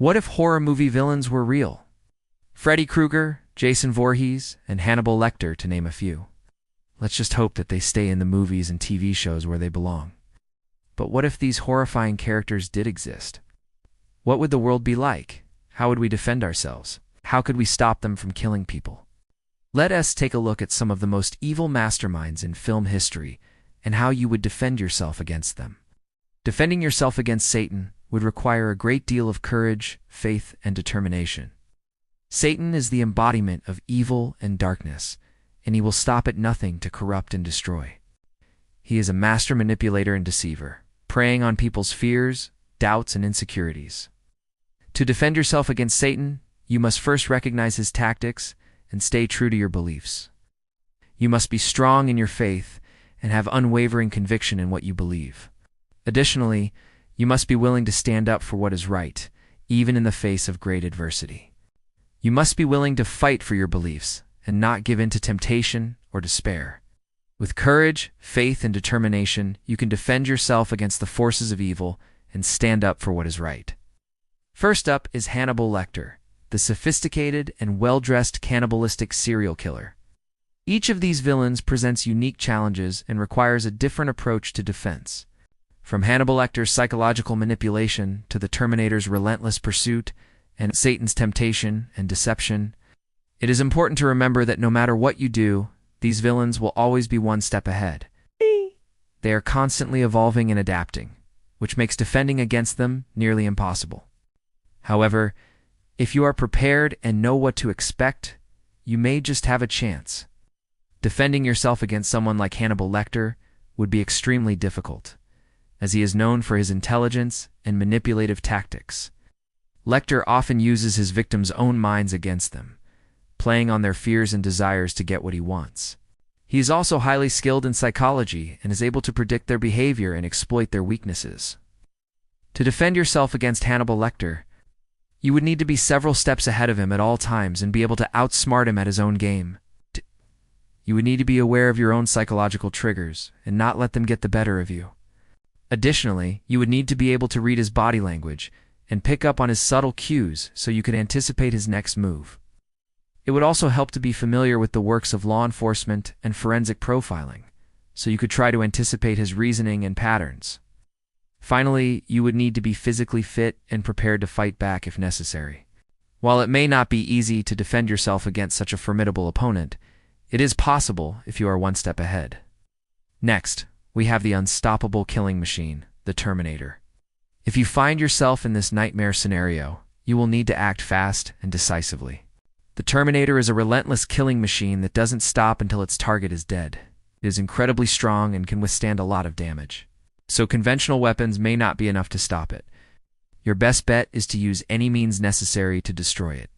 What if horror movie villains were real? Freddy Krueger, Jason Voorhees, and Hannibal Lecter, to name a few. Let's just hope that they stay in the movies and TV shows where they belong. But what if these horrifying characters did exist? What would the world be like? How would we defend ourselves? How could we stop them from killing people? Let us take a look at some of the most evil masterminds in film history and how you would defend yourself against them. Defending yourself against Satan would require a great deal of courage, faith, and determination. Satan is the embodiment of evil and darkness, and he will stop at nothing to corrupt and destroy. He is a master manipulator and deceiver, preying on people's fears, doubts, and insecurities. To defend yourself against Satan, you must first recognize his tactics and stay true to your beliefs. You must be strong in your faith and have unwavering conviction in what you believe. Additionally, you must be willing to stand up for what is right, even in the face of great adversity. You must be willing to fight for your beliefs and not give in to temptation or despair. With courage, faith, and determination, you can defend yourself against the forces of evil and stand up for what is right. First up is Hannibal Lecter, the sophisticated and well-dressed cannibalistic serial killer. Each of these villains presents unique challenges and requires a different approach to defense. From Hannibal Lecter's psychological manipulation to the Terminator's relentless pursuit and Satan's temptation and deception, it is important to remember that no matter what you do, these villains will always be one step ahead. They are constantly evolving and adapting, which makes defending against them nearly impossible. However, if you are prepared and know what to expect, you may just have a chance. Defending yourself against someone like Hannibal Lecter would be extremely difficult, as he is known for his intelligence and manipulative tactics. Lecter often uses his victims' own minds against them, playing on their fears and desires to get what he wants. He is also highly skilled in psychology and is able to predict their behavior and exploit their weaknesses. To defend yourself against Hannibal Lecter, you would need to be several steps ahead of him at all times and be able to outsmart him at his own game. You would need to be aware of your own psychological triggers and not let them get the better of you. Additionally, you would need to be able to read his body language and pick up on his subtle cues so you could anticipate his next move. It would also help to be familiar with the works of law enforcement and forensic profiling, so you could try to anticipate his reasoning and patterns. Finally, you would need to be physically fit and prepared to fight back if necessary. While it may not be easy to defend yourself against such a formidable opponent, it is possible if you are one step ahead. Next, we have the unstoppable killing machine, the Terminator. If you find yourself in this nightmare scenario, you will need to act fast and decisively. The Terminator is a relentless killing machine that doesn't stop until its target is dead. It is incredibly strong and can withstand a lot of damage. So conventional weapons may not be enough to stop it. Your best bet is to use any means necessary to destroy it.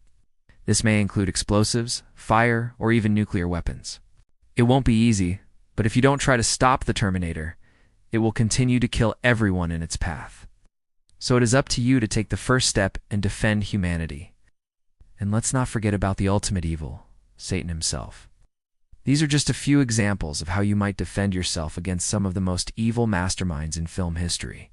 This may include explosives, fire, or even nuclear weapons. It won't be easy, but if you don't try to stop the Terminator, it will continue to kill everyone in its path. So it is up to you to take the first step and defend humanity. And let's not forget about the ultimate evil, Satan himself. These are just a few examples of how you might defend yourself against some of the most evil masterminds in film history.